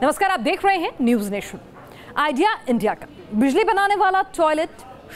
नमस्कार, आप देख रहे हैं न्यूज नेशन। आइडिया इंडिया का बिजली बनाने वाला टॉयलेट,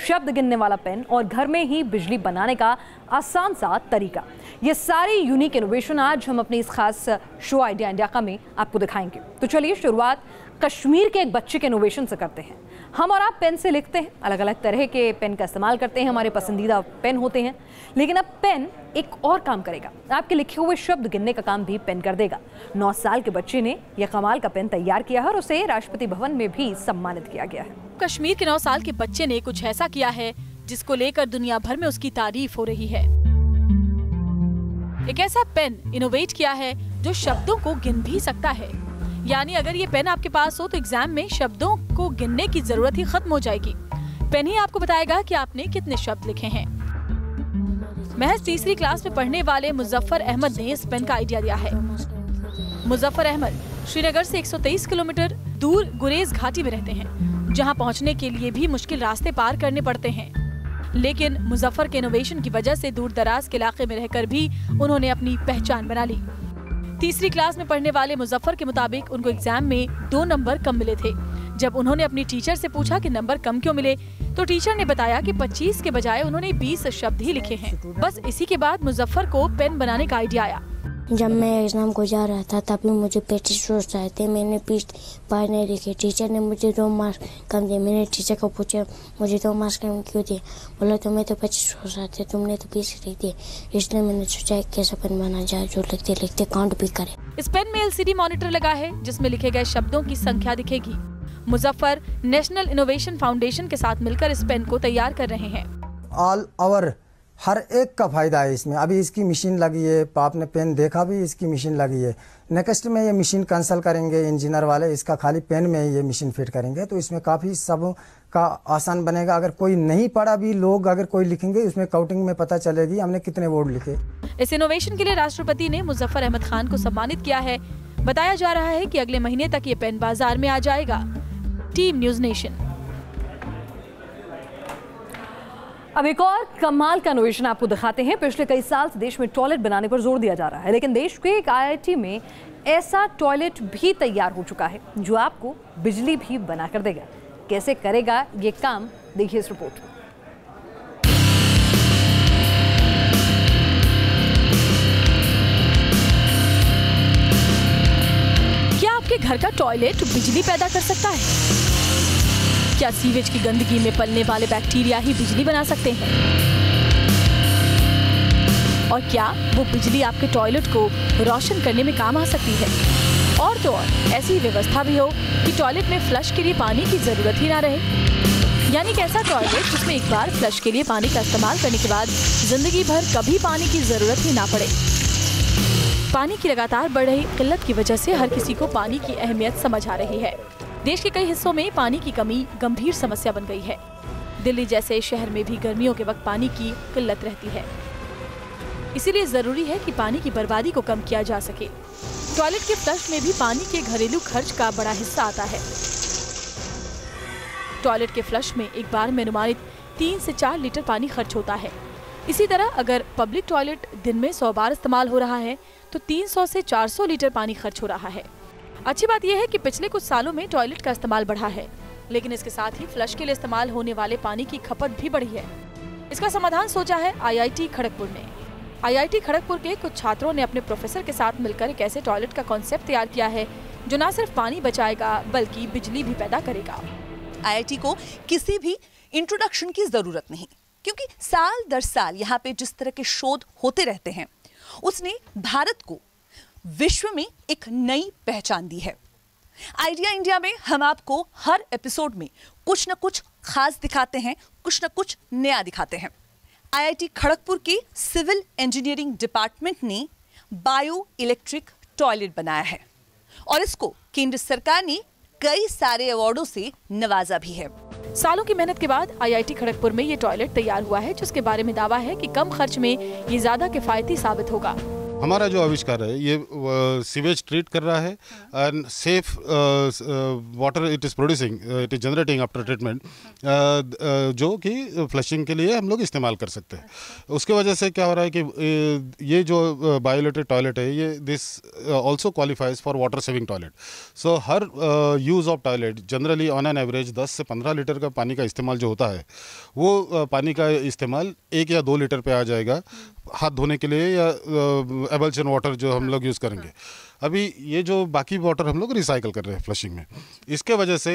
शब्द गिनने वाला पेन और घर में ही बिजली बनाने का आसान सा तरीका, ये सारी यूनिक इनोवेशन आज हम अपनी इस खास शो आइडिया इंडिया का में आपको दिखाएंगे। तो चलिए शुरुआत कश्मीर के एक बच्चे के इनोवेशन से करते हैं। हम और आप पेन से लिखते हैं, अलग अलग तरह के पेन का इस्तेमाल करते हैं, हमारे पसंदीदा पेन होते हैं, लेकिन अब पेन एक और काम करेगा। आपके लिखे हुए शब्द गिनने का काम भी पेन कर देगा। 9 साल के बच्चे ने यह कमाल का पेन तैयार किया है और उसे राष्ट्रपति भवन में भी सम्मानित किया गया है। कश्मीर के 9 साल के बच्चे ने कुछ ऐसा किया है जिसको लेकर दुनिया भर में उसकी तारीफ हो रही है। एक ऐसा पेन इनोवेट किया है जो शब्दों को गिन भी सकता है। यानी अगर ये पेन आपके पास हो तो एग्जाम में शब्दों को गिनने की जरूरत ही खत्म हो जाएगी। पेन ही आपको बताएगा कि आपने कितने शब्द लिखे हैं। महज तीसरी क्लास में पढ़ने वाले मुजफ्फर अहमद ने इस पेन का आइडिया दिया है। मुजफ्फर अहमद श्रीनगर से 123 किलोमीटर दूर गुरेज घाटी में रहते हैं, जहां पहुंचने के लिए भी मुश्किल रास्ते पार करने पड़ते हैं। लेकिन मुजफ्फर के इनोवेशन की वजह से दूर दराज के इलाके में रहकर भी उन्होंने अपनी पहचान बना ली। तीसरी क्लास में पढ़ने वाले मुजफ्फर के मुताबिक उनको एग्जाम में 2 नंबर कम मिले थे। जब उन्होंने अपनी टीचर से पूछा कि नंबर कम क्यों मिले, तो टीचर ने बताया कि 25 के बजाय उन्होंने 20 शब्द ही लिखे हैं। बस इसी के बाद मुजफ्फर को पेन बनाने का आइडिया आया। जब मैं एग्जाम को जा रहा था तभी मुझे 25 सोच रहे थे, मैंने 20 बार नहीं लिखे। टीचर ने मुझे 2 मार्क्स कम दिए। मैंने टीचर को पूछा मुझे 2 मार्क्स कम क्यों दिए, बोला तुम्हें तो 25 सोच रहे थे, तुमने तो 20 लिख दिए। इसलिए मैंने सोचा कैसा पेन बना जाए जो लिखते लिखते काउंट भी करे। इस पेन में LCD मॉनिटर लगा है जिसमें लिखे गए शब्दों की संख्या दिखेगी। मुजफ्फर नेशनल इनोवेशन फाउंडेशन के साथ मिलकर इस पेन को तैयार कर रहे हैं। ऑल ओवर हर एक का फायदा है इसमें। अभी इसकी मशीन लगी है, आपने पेन देखा भी, इसकी मशीन लगी है। नेक्स्ट में ये मशीन कैंसिल करेंगे इंजीनियर वाले, इसका खाली पेन में ये मशीन फिट करेंगे, तो इसमें काफ़ी सब का आसान बनेगा। अगर कोई नहीं पढ़ा भी लोग अगर कोई लिखेंगे उसमें काउंटिंग में पता चलेगी हमने कितने वर्ड लिखे। इस इनोवेशन के लिए राष्ट्रपति ने मुजफ्फर अहमद खान को सम्मानित किया है। बताया जा रहा है कि अगले महीने तक ये पेन बाजार में आ जाएगा। Team news nation. अब एक और कमाल का इनोवेशन आपको दिखाते हैं। पिछले कई साल से देश में टॉयलेट बनाने पर जोर दिया जा रहा है, लेकिन देश के एक IIT में ऐसा टॉयलेट भी तैयार हो चुका है जो आपको बिजली भी बना कर देगा। कैसे करेगा ये काम, देखिए इस रिपोर्ट में। क्या आपके घर का टॉयलेट बिजली पैदा कर सकता है? क्या सीवेज की गंदगी में पलने वाले बैक्टीरिया ही बिजली बना सकते हैं? और क्या वो बिजली आपके टॉयलेट को रोशन करने में काम आ सकती है? और तो और ऐसी व्यवस्था भी हो कि टॉयलेट में फ्लश के लिए पानी की जरूरत ही ना रहे। यानी कि ऐसा टॉयलेट जिसमें एक बार फ्लश के लिए पानी का इस्तेमाल करने के बाद जिंदगी भर कभी पानी की जरूरत ही ना पड़े। पानी की लगातार बढ़ रही किल्लत की वजह से हर किसी को पानी की अहमियत समझ आ रही है। देश के कई हिस्सों में पानी की कमी गंभीर समस्या बन गई है। दिल्ली जैसे शहर में भी गर्मियों के वक्त पानी की किल्लत रहती है। इसीलिए जरूरी है कि पानी की बर्बादी को कम किया जा सके। टॉयलेट के फ्लश में भी पानी के घरेलू खर्च का बड़ा हिस्सा आता है। टॉयलेट के फ्लश में एक बार में अनुमानित 3 से 4 लीटर पानी खर्च होता है। इसी तरह अगर पब्लिक टॉयलेट दिन में 100 बार इस्तेमाल हो रहा है तो 300 से 400 लीटर पानी खर्च हो रहा है। अच्छी बात यह है कि पिछले कुछ सालों में टॉयलेट का इस्तेमाल बढ़ा है, लेकिन इसके साथ ही फ्लश के लिए इस्तेमाल होने वाले पानी की खपत भी बढ़ी है। इसका समाधान सोचा है IIT खड़गपुर ने। IIT खड़गपुर के कुछ छात्रों ने अपने प्रोफेसर के साथ मिलकर एक ऐसे टॉयलेट का कॉन्सेप्ट तैयार किया है जो न सिर्फ पानी बचाएगा बल्कि बिजली भी पैदा करेगा। IIT को किसी भी इंट्रोडक्शन की जरूरत नहीं, क्योंकि साल दर साल यहाँ पे जिस तरह के शोध होते रहते हैं उसने भारत को विश्व में एक नई पहचान दी है। आइडिया इंडिया में हम आपको हर एपिसोड में कुछ न कुछ खास दिखाते हैं, कुछ न कुछ नया दिखाते हैं। IIT खड़गपुर के सिविल इंजीनियरिंग डिपार्टमेंट ने बायो इलेक्ट्रिक टॉयलेट बनाया है और इसको केंद्र सरकार ने कई सारे अवार्डों से नवाजा भी है। सालों की मेहनत के बाद IIT खड़गपुर में ये टॉयलेट तैयार हुआ है, जिसके बारे में दावा है कि कम खर्च में ये ज्यादा किफायती साबित होगा। हमारा जो आविष्कार है ये सीवेज ट्रीट कर रहा है and safe water it is producing, it is generating after treatment, जो कि फ्लशिंग के लिए हम लोग इस्तेमाल कर सकते हैं। उसके वजह से क्या हो रहा है कि ये जो बायोइलेक्ट्रिक टॉयलेट है ये this also qualifies for water saving toilet. So her use of toilet generally on an average 10 से 15 लीटर का पानी का इस्तेमाल जो होता है वो पानी का इस्तेमाल 1 या 2 लीटर पे आ जाएगा हाथ धोने के लिए या एबल्शन वाटर जो हम लोग यूज़ करेंगे। अभी ये जो बाकी वाटर हम लोग रिसाइकल कर रहे हैं फ्लशिंग में, इसके वजह से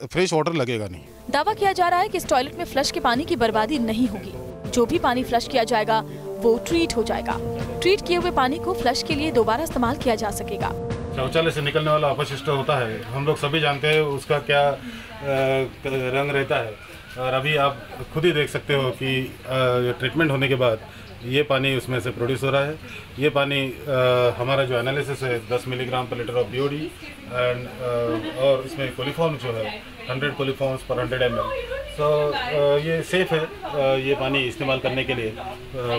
फ्रेश वाटर लगेगा नहीं। दावा किया जा रहा है कि इस टॉयलेट में फ्लश के पानी की बर्बादी नहीं होगी। जो भी पानी फ्लश किया जाएगा वो ट्रीट हो जाएगा। ट्रीट किए हुए पानी को फ्लश के लिए दोबारा इस्तेमाल किया जा सकेगा। शौचालय से निकलने वाला अपशिष्ट होता है, हम लोग सभी जानते हैं उसका क्या रंग रहता है, और अभी आप खुद ही देख सकते हो कि ट्रीटमेंट होने के बाद ये पानी उसमें से प्रोड्यूस हो रहा है। ये पानी हमारा जो एनालिसिस है 10 मिलीग्राम पर लीटर ऑफ बीओडी एंड और इसमें कोलिफॉर्म जो है 100 कोलिफॉर्म्स पर 100 ml। सो ये सेफ़ है ये पानी इस्तेमाल करने के लिए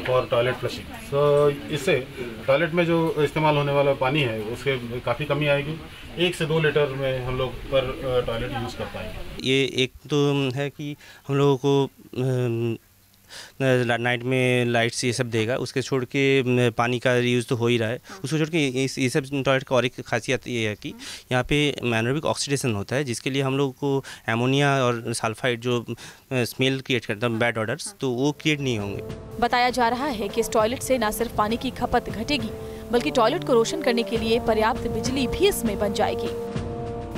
फॉर टॉयलेट फ्लशिंग। सो इससे टॉयलेट में जो इस्तेमाल होने वाला पानी है उसके काफ़ी कमी आएगी। 1 से 2 लीटर में हम लोग पर टॉयलेट यूज़ कर पाएंगे। ये एक तो है कि हम लोगों को नाइट में लाइट्स ये सब देगा, उसके छोड़ के पानी का यूज़ तो हो ही रहा है। उसको छोड़ के ये सब टॉयलेट का और एक खासियत ये है कि यहाँ पे एनारोबिक ऑक्सीडेशन होता है, जिसके लिए हम लोग को एमोनिया और सल्फाइड जो स्मेल क्रिएट करता है बैड ऑर्डर्स, तो वो क्रिएट नहीं होंगे। बताया जा रहा है कि इस टॉयलेट से न सिर्फ पानी की खपत घटेगी बल्कि टॉयलेट को रोशन करने के लिए पर्याप्त बिजली भी इसमें बन जाएगी।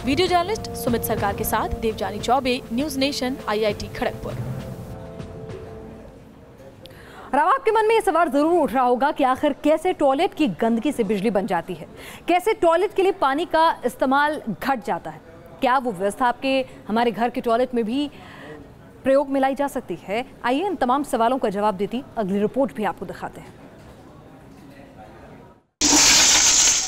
वीडियो जर्नलिस्ट सुमित सरकार के साथ Devjani Choubey, news nation, IIT Kharagpur. और अब आपके मन में ये सवाल जरूर उठ रहा होगा कि आखिर कैसे टॉयलेट की गंदगी से बिजली बन जाती है, कैसे टॉयलेट के लिए पानी का इस्तेमाल घट जाता है, क्या वो व्यवस्था आपके हमारे घर के टॉयलेट में भी प्रयोग में लाई जा सकती है। आइए इन तमाम सवालों का जवाब देती अगली रिपोर्ट भी आपको दिखाते हैं।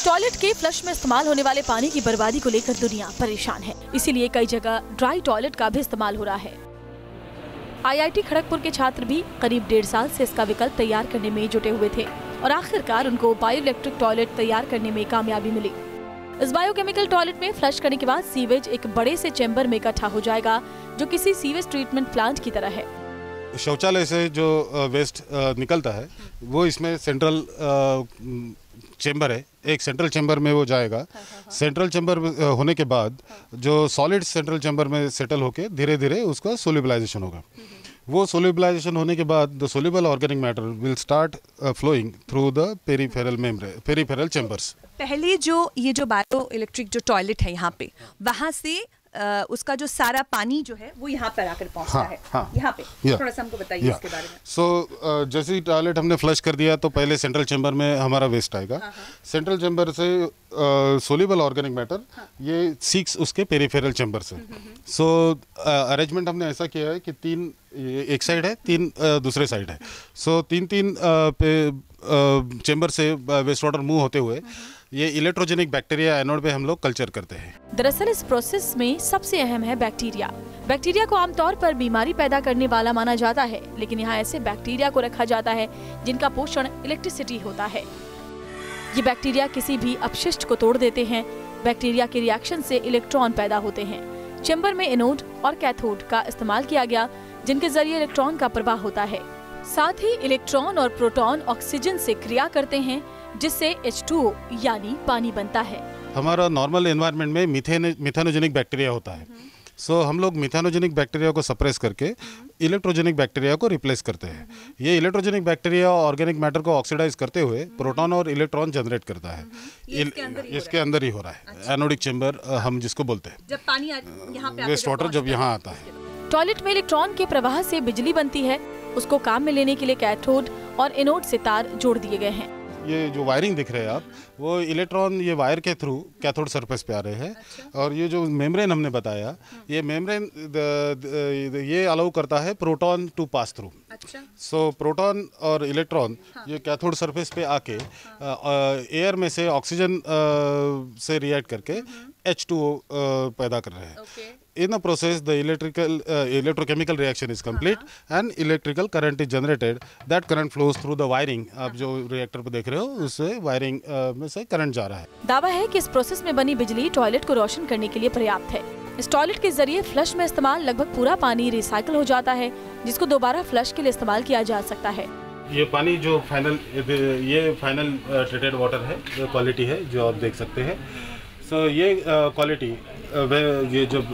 टॉयलेट के फ्लश में इस्तेमाल होने वाले पानी की बर्बादी को लेकर दुनिया परेशान है, इसीलिए कई जगह ड्राई टॉयलेट का भी इस्तेमाल हो रहा है। IIT खड़गपुर के छात्र भी करीब 1.5 साल से इसका विकल्प तैयार करने में जुटे हुए थे और आखिरकार उनको बायोइलेक्ट्रिक टॉयलेट तैयार करने में कामयाबी मिली। इस बायोकेमिकल टॉयलेट में फ्लश करने के बाद सीवेज एक बड़े से चैम्बर में इकट्ठा हो जाएगा, जो किसी सीवेज ट्रीटमेंट प्लांट की तरह है। शौचालय से जो वेस्ट निकलता है वो इसमें सेंट्रल चेंबर है, एक सेंट्रल चेंबर में वो जाएगा। सेंट्रल चेंबर होने के बाद जो सॉलिड सेंट्रल चेंबर में सेटल होके धीरे धीरे उसका सोल्यूबलाइजेशन होगा। वो सोल्यूबलाइजेशन होने के बाद the soluble organic matter will start flowing through the peripheral chambers. पहले ये जो बायो इलेक्ट्रिक जो टॉयलेट है यहाँ पे, वहाँ से उसका जो सारा पानी जो है वो यहाँ पर आकर पहुँचता है। यहाँ पे थोड़ा सा हमको बताइए इसके बारे में। सो जैसे ही टॉयलेट हमने फ्लश कर दिया तो पहले सेंट्रल चेंबर में हमारा वेस्ट आएगा। सेंट्रल चेंबर से सोल्यूबल ऑर्गेनिक मैटर ये सीक्स उसके पेरिफेरल चेंबर से। सो अरेंजमेंट हमने ऐसा किया है कि 3 एक साइड है, 3 दूसरे साइड है। सो 3 चेंबर से वेस्ट वाटर मूव होते हुए ये इलेक्ट्रोजेनिक बैक्टीरिया एनोड पे हम लोग कल्चर करते हैं। दरअसल इस प्रोसेस में सबसे अहम है बैक्टीरिया। बैक्टीरिया को आमतौर पर बीमारी पैदा करने वाला माना जाता है, लेकिन यहाँ ऐसे बैक्टीरिया को रखा जाता है जिनका पोषण इलेक्ट्रिसिटी होता है। ये बैक्टीरिया किसी भी अपशिष्ट को तोड़ देते हैं। बैक्टीरिया के रिएक्शन से इलेक्ट्रॉन पैदा होते हैं। चेंबर में एनोड और कैथोड का इस्तेमाल किया गया, जिनके जरिए इलेक्ट्रॉन का प्रवाह होता है। साथ ही इलेक्ट्रॉन और प्रोटॉन ऑक्सीजन से क्रिया करते हैं, जिससे H2O यानी पानी बनता है। हमारा नॉर्मल एनवायरनमेंट में मिथेनोजेनिक बैक्टीरिया होता है। सो हम लोग मिथेनोजेनिक बैक्टीरिया को सप्रेस करके इलेक्ट्रोजेनिक बैक्टीरिया को रिप्लेस करते हैं। ये इलेक्ट्रोजेनिक बैक्टीरिया ऑर्गेनिक मैटर को ऑक्सीडाइज करते हुए प्रोटॉन और इलेक्ट्रॉन जनरेट करता है। इसके अंदर ही हो रहा है। एनोडिक चेंबर हम जिसको बोलते हैं, जब पानी यहाँ पे वेस्ट वाटर जब यहाँ आता है। टॉयलेट में इलेक्ट्रॉन के प्रवाह से बिजली बनती है। उसको काम में लेने के लिए कैथोड और एनोड से तार जोड़ दिए गए हैं। ये जो वायरिंग दिख रहे हैं आप, वो इलेक्ट्रॉन ये वायर के थ्रू कैथोड सरफेस पे आ रहे हैं। और ये जो मेम्ब्रेन हमने बताया, ये मेम्ब्रेन ये अलाउ करता है proton to pass through. So proton और इलेक्ट्रॉन ये कैथोड सरफेस पे आके एयर में से ऑक्सीजन से रिएक्ट करके H2O पैदा कर रहे हैं। In the process, the electrochemical reaction is complete and electrical current is generated. That current flows through the wiring. आप जो रिएक्टर पे देख रहे हो उससे वायरिंग में से करंट जा रहा है। दावा है कि इस प्रोसेस में बनी बिजली टॉयलेट को रोशन करने के लिए पर्याप्त है। इस टॉयलेट के जरिए फ्लश में इस्तेमाल लगभग पूरा पानी रिसाइकल हो जाता है, जिसको दोबारा फ्लश के लिए इस्तेमाल किया जा सकता है। ये पानी जो फाइनल ट्रीटेड वाटर है, क्वालिटी है जो आप देख सकते हैं। सो ये क्वालिटी ये जब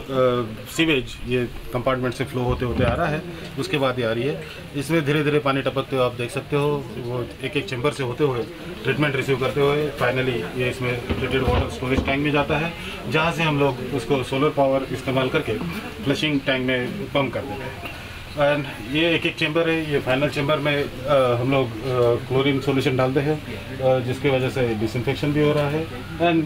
सीवेज ये कंपार्टमेंट से फ्लो होते होते आ रहा है, उसके बाद ये आ रही है। इसमें धीरे धीरे पानी टपकते हुए आप देख सकते हो, वो एक एक चैम्बर से होते हुए ट्रीटमेंट रिसीव करते हुए फाइनली ये इसमें ट्रीटेड वाटर स्टोरेज टैंक में जाता है, जहाँ से हम लोग उसको सोलर पावर इस्तेमाल करके फ्लशिंग टैंक में पंप कर देते हैं। एंड ये एक एक चैम्बर है, ये फाइनल चैम्बर में हम लोग क्लोरीन सॉल्यूशन डालते हैं, जिसकी वजह से डिसइंफेक्शन भी हो रहा है and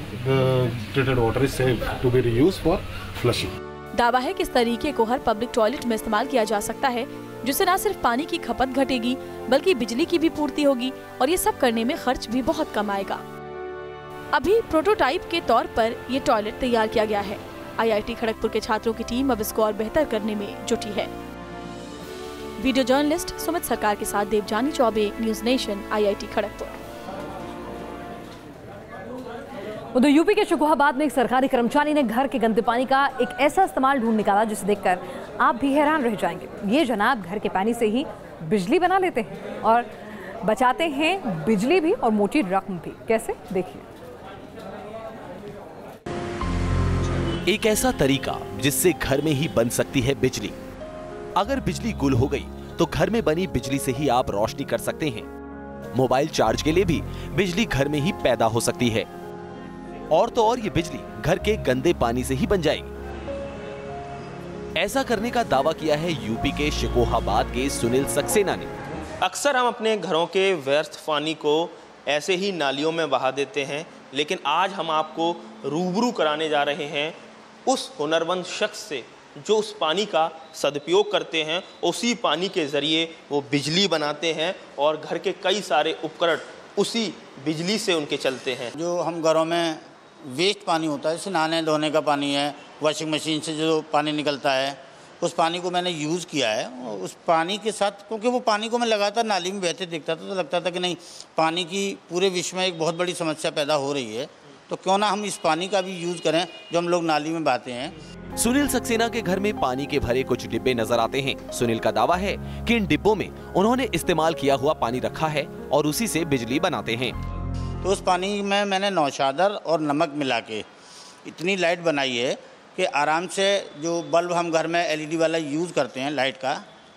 treated water is safe to be reused for flushing. दावा है कि इस तरीके को हर पब्लिक टॉयलेट में इस्तेमाल किया जा सकता है, जिससे न सिर्फ पानी की खपत घटेगी बल्कि बिजली की भी पूर्ति होगी और ये सब करने में खर्च भी बहुत कम आएगा। अभी प्रोटोटाइप के तौर पर ये टॉयलेट तैयार किया गया है। IIT खड़गपुर के छात्रों की टीम अब इसको और बेहतर करने में जुटी है। वीडियो जर्नलिस्ट सुमित सरकार के साथ Devjani Choubey, news nation, IIT Kharagpur. उधर यूपी के शकोहाबाद में एक सरकारी कर्मचारी ने घर के गंदे पानी का एक ऐसा इस्तेमाल ढूंढ निकाला जिसे देखकर आप भी हैरान रह जाएंगे। ये जनाब घर के पानी से ही बिजली बना लेते हैं और बचाते हैं बिजली भी और मोटी रकम भी। कैसे, देखिए। एक ऐसा तरीका जिससे घर में ही बन सकती है बिजली। अगर बिजली गुल हो गई तो घर में बनी बिजली से ही आप रोशनी कर सकते हैं। मोबाइल चार्ज के लिए भी बिजली घर में ही पैदा हो सकती है और तो और ये बिजली घर के गंदे पानी से ही बन जाएगी। ऐसा करने का दावा किया है यूपी के शकोहाबाद के सुनील सक्सेना ने। अक्सर हम अपने घरों के व्यर्थ पानी को ऐसे ही नालियों में बहा देते हैं, लेकिन आज हम आपको रूबरू कराने जा रहे हैं उस हुनरमंद शख्स से जो उस पानी का सदुपयोग करते हैं, उसी पानी के ज़रिए वो बिजली बनाते हैं और घर के कई सारे उपकरण उसी बिजली से उनके चलते हैं। जो हम घरों में वेस्ट पानी होता है, जैसे नहाने धोने का पानी है, वॉशिंग मशीन से जो पानी निकलता है, उस पानी को मैंने यूज़ किया है। उस पानी के साथ, क्योंकि वो पानी को मैं लगातार नाली में बहते देखता था तो लगता था कि नहीं, पानी की पूरे विश्व में एक बहुत बड़ी समस्या पैदा हो रही है, तो क्यों ना हम इस पानी का भी यूज़ करें जो हम लोग नाली में बहाते हैं। सुनील सक्सेना के घर में पानी के भरे कुछ डिब्बे नजर आते हैं। सुनील का दावा है कि इन डिब्बों में उन्होंने इस्तेमाल किया हुआ पानी रखा है और उसी से बिजली बनाते हैं। तो उस पानी में मैंने नौशादर और नमक मिला के इतनी लाइट बनाई है कि आराम से जो बल्ब हम घर में LED वाला यूज़ करते हैं लाइट का,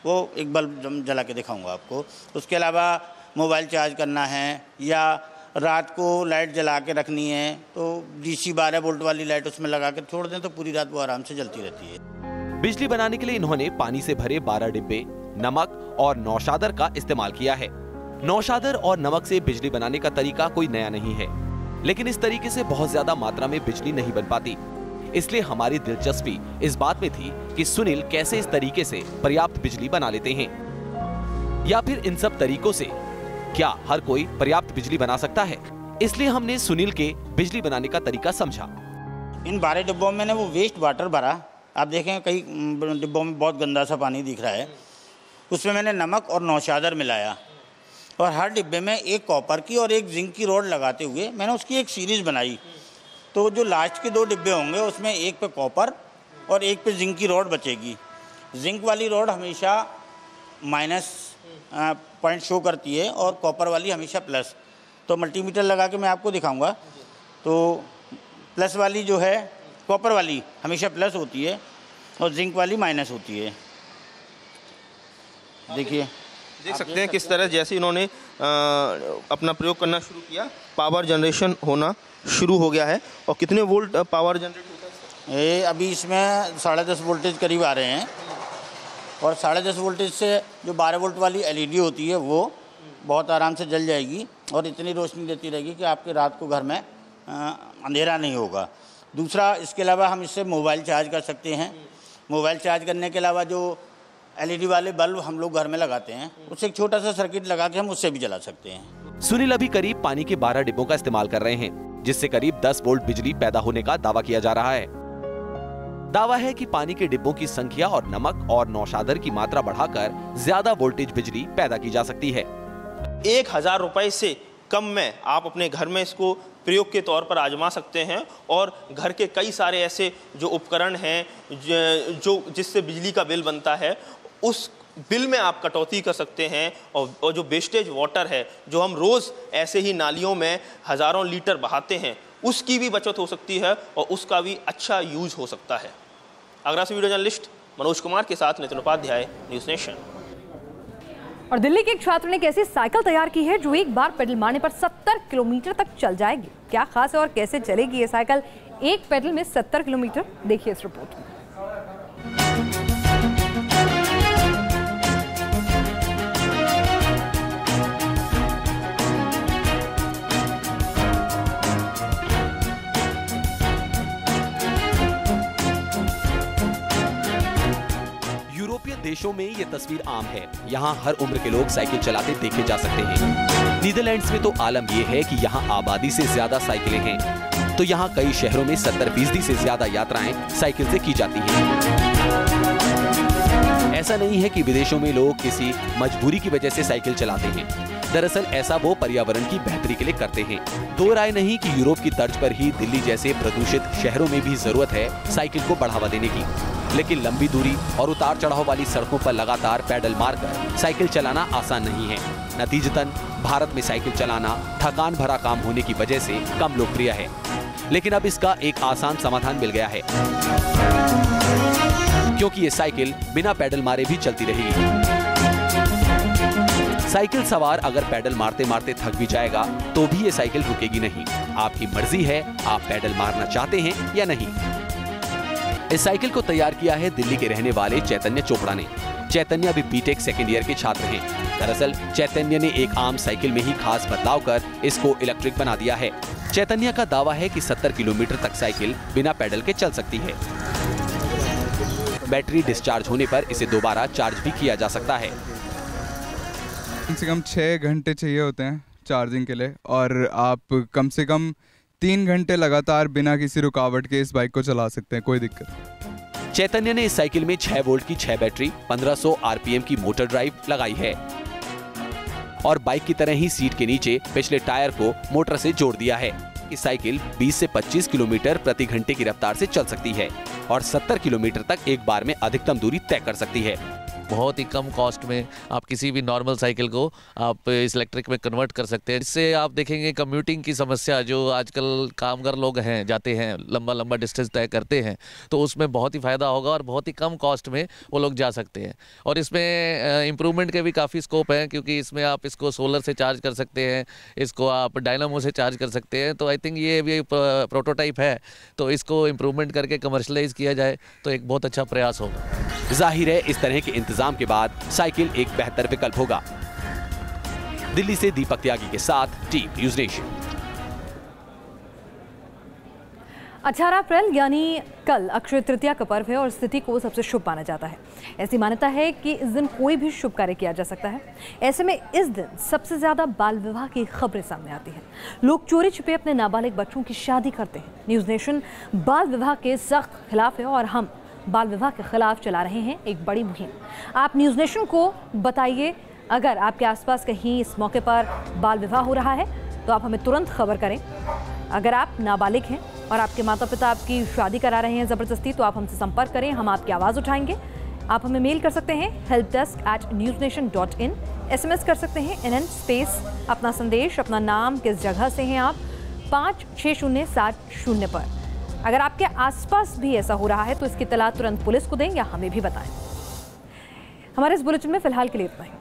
वो एक बल्ब जला के दिखाऊंगा आपको। उसके अलावा मोबाइल चार्ज करना है या रात को लाइट जला के रखनी है तो DC 12 वोल्ट वाली लाइट उसमें लगा कर छोड़ दें तो पूरी रात वो आराम से जलती रहती है। बिजली बनाने के लिए इन्होंने पानी से भरे 12 डिब्बे, नमक और नौशादर का इस्तेमाल किया है। नौशादर और नमक से बिजली बनाने का तरीका कोई नया नहीं है, लेकिन इस तरीके से बहुत ज्यादा मात्रा में बिजली नहीं बन पाती। इसलिए हमारी दिलचस्पी इस बात में थी कि सुनील कैसे इस तरीके से पर्याप्त बिजली बना लेते हैं, या फिर इन सब तरीकों से क्या हर कोई पर्याप्त बिजली बना सकता है। इसलिए हमने सुनील के बिजली बनाने का तरीका समझा। इन 12 डिब्बों में वो वेस्ट वाटर भरा, आप देखें कई डिब्बों में बहुत गंदा सा पानी दिख रहा है, उसमें मैंने नमक और नौशादर मिलाया और हर डिब्बे में एक कॉपर की और एक जिंक की रॉड लगाते हुए मैंने उसकी एक सीरीज बनाई। तो जो लास्ट के 2 डिब्बे होंगे उसमें एक पे कॉपर और एक पे जिंक की रॉड बचेगी। जिंक वाली रॉड हमेशा माइनस पॉइंट शो करती है और कॉपर वाली हमेशा प्लस। तो मल्टीमीटर लगा के मैं आपको दिखाऊंगा। तो प्लस वाली जो है, कॉपर वाली हमेशा प्लस होती है और जिंक वाली माइनस होती है। देखिए, देख सकते हैं किस तरह जैसे इन्होंने अपना प्रयोग करना शुरू किया, पावर जनरेशन होना शुरू हो गया है। और कितने वोल्ट पावर जनरेट होता है? ये अभी इसमें 10.5 वोल्टेज करीब आ रहे हैं और 10.5 वोल्टेज से जो 12 वोल्ट वाली LED होती है वो बहुत आराम से जल जाएगी और इतनी रोशनी देती रहेगी कि आपके रात को घर में अंधेरा नहीं होगा। दूसरा, इसके अलावा हम इससे मोबाइल चार्ज कर सकते हैं। मोबाइल चार्ज करने के अलावा जो LED वाले बल्ब हम लोग घर में लगाते हैं, उससे एक छोटा सा सर्किट लगा के हम उससे भी जला सकते हैं। सुनील अभी करीब पानी के 12 डिब्बों का इस्तेमाल कर रहे हैं। जिससे करीब 10 वोल्ट बिजली पैदा होने का दावा किया जा रहा है। दावा है कि पानी के डिब्बों की संख्या और नमक और नौशादर की मात्रा बढ़ाकर ज्यादा वोल्टेज बिजली पैदा की जा सकती है। 1000 रुपए से कम में आप अपने घर में इसको प्रयोग के तौर पर आजमा सकते हैं और घर के कई सारे ऐसे जो उपकरण हैं जो जिससे बिजली का बिल बनता है, उस बिल में आप कटौती कर सकते हैं। और जो वेस्टेज वाटर है, जो हम रोज़ ऐसे ही नालियों में हज़ारों लीटर बहाते हैं, उसकी भी बचत हो सकती है और उसका भी अच्छा यूज हो सकता है। आगरा से वीडियो जर्नलिस्ट मनोज कुमार के साथ नितिन उपाध्याय, न्यूज़ नेशन। और दिल्ली के एक छात्र ने एक ऐसी साइकिल तैयार की है जो एक बार पेडल मारने पर 70 किलोमीटर तक चल जाएगी। क्या खास है और कैसे चलेगी ये साइकिल एक पेडल में 70 किलोमीटर, देखिए इस रिपोर्ट में। देशों में ये तस्वीर आम है। यहाँ हर उम्र के लोग साइकिल चलाते देखे जा सकते हैं। नीदरलैंड्स में तो आलम ये है कि यहाँ आबादी से ज्यादा साइकिलें हैं, तो यहाँ कई शहरों में 70% से ज्यादा यात्राएं साइकिल से की जाती हैं। ऐसा नहीं है कि विदेशों में लोग किसी मजबूरी की वजह से साइकिल चलाते हैं। दरअसल ऐसा वो पर्यावरण की बेहतरी के लिए करते हैं। दो राय नहीं कि यूरोप की तर्ज पर ही दिल्ली जैसे प्रदूषित शहरों में भी जरूरत है साइकिल को बढ़ावा देने की। लेकिन लंबी दूरी और उतार चढ़ाव वाली सड़कों पर लगातार पैडल मारकर साइकिल चलाना आसान नहीं है। नतीजतन भारत में साइकिल चलाना थकान भरा काम होने की वजह से कम लोकप्रिय है। लेकिन अब इसका एक आसान समाधान मिल गया है, क्योंकि ये साइकिल बिना पैडल मारे भी चलती रहेगी। साइकिल सवार अगर पैडल मारते मारते थक भी जाएगा तो भी ये साइकिल रुकेगी नहीं। आपकी मर्जी है, आप पैडल मारना चाहते हैं या नहीं। इस साइकिल को तैयार किया है दिल्ली के रहने वाले चैतन्य चोपड़ा ने। चैतन्य अभी बीटेक सेकेंड ईयर के छात्र हैं। दरअसल चैतन्य ने एक आम साइकिल में ही खास बदलाव कर इसको इलेक्ट्रिक बना दिया है। चैतन्य का दावा है कि 70 किलोमीटर तक साइकिल बिना पैडल के चल सकती है। बैटरी डिस्चार्ज होने पर इसे दोबारा चार्ज भी किया जा सकता है। कम से कम 6 घंटे चाहिए होते हैं चार्जिंग के लिए, और आप कम से कम 3 घंटे लगातार बिना किसी रुकावट के इस बाइक को चला सकते हैं, कोई दिक्कत नहीं। चैतन्य ने इस साइकिल में 6 वोल्ट की 6 बैटरी, 1500 आरपीएम की मोटर ड्राइव लगाई है और बाइक की तरह ही सीट के नीचे पिछले टायर को मोटर से जोड़ दिया है। इस साइकिल 20 से 25 किलोमीटर प्रति घंटे की रफ्तार से चल सकती है और 70 किलोमीटर तक एक बार में अधिकतम दूरी तय कर सकती है। बहुत ही कम कॉस्ट में आप किसी भी नॉर्मल साइकिल को आप इस इलेक्ट्रिक में कन्वर्ट कर सकते हैं। इससे आप देखेंगे कम्यूटिंग की समस्या, जो आजकल कामगार लोग हैं, जाते हैं लंबा लंबा डिस्टेंस तय करते हैं, तो उसमें बहुत ही फ़ायदा होगा और बहुत ही कम कॉस्ट में वो लोग जा सकते हैं। और इसमें इम्प्रूवमेंट के भी काफ़ी स्कोप है, क्योंकि इसमें आप इसको सोलर से चार्ज कर सकते हैं, इसको आप डायनामो से चार्ज कर सकते हैं। तो आई थिंक ये भी प्रोटोटाइप है, तो इसको इम्प्रूवमेंट करके कमर्शलाइज किया जाए तो एक बहुत अच्छा प्रयास होगा। जाहिर है इस तरह के इंतजाम के बाद साइकिल एक बेहतर विकल्प होगा। दिल्ली से दीपक त्यागी के साथ टीम न्यूज़ नेशन। 18 अप्रैल यानी कल अक्षय तृतीया का पर्व है और इस तिथि को सबसे शुभ माना जाता है। ऐसी मान्यता है कि इस दिन कोई भी शुभ कार्य किया जा सकता है। ऐसे में इस दिन सबसे ज्यादा बाल विवाह की खबरें सामने आती हैं। लोग चोरी छिपे अपने नाबालिग बच्चों की शादी करते हैं। न्यूज़ नेशन बाल विवाह के सख्त खिलाफ है और हम बाल विवाह के खिलाफ चला रहे हैं एक बड़ी मुहिम। आप न्यूज़ नेशन को बताइए अगर आपके आसपास कहीं इस मौके पर बाल विवाह हो रहा है तो आप हमें तुरंत खबर करें। अगर आप नाबालिग हैं और आपके माता पिता आपकी शादी करा रहे हैं ज़बरदस्ती, तो आप हमसे संपर्क करें, हम आपकी आवाज़ उठाएंगे। आप हमें मेल कर सकते हैं helpdesk@newsnation.in, SMS कर सकते हैं NN स्पेस अपना संदेश, अपना नाम, किस जगह से हैं आप, 56070 पर। अगर आपके आसपास भी ऐसा हो रहा है तो इसकी इत्तला तुरंत पुलिस को दें या हमें भी बताएं। हमारे इस बुलेटिन में फिलहाल के लिए इतना ही।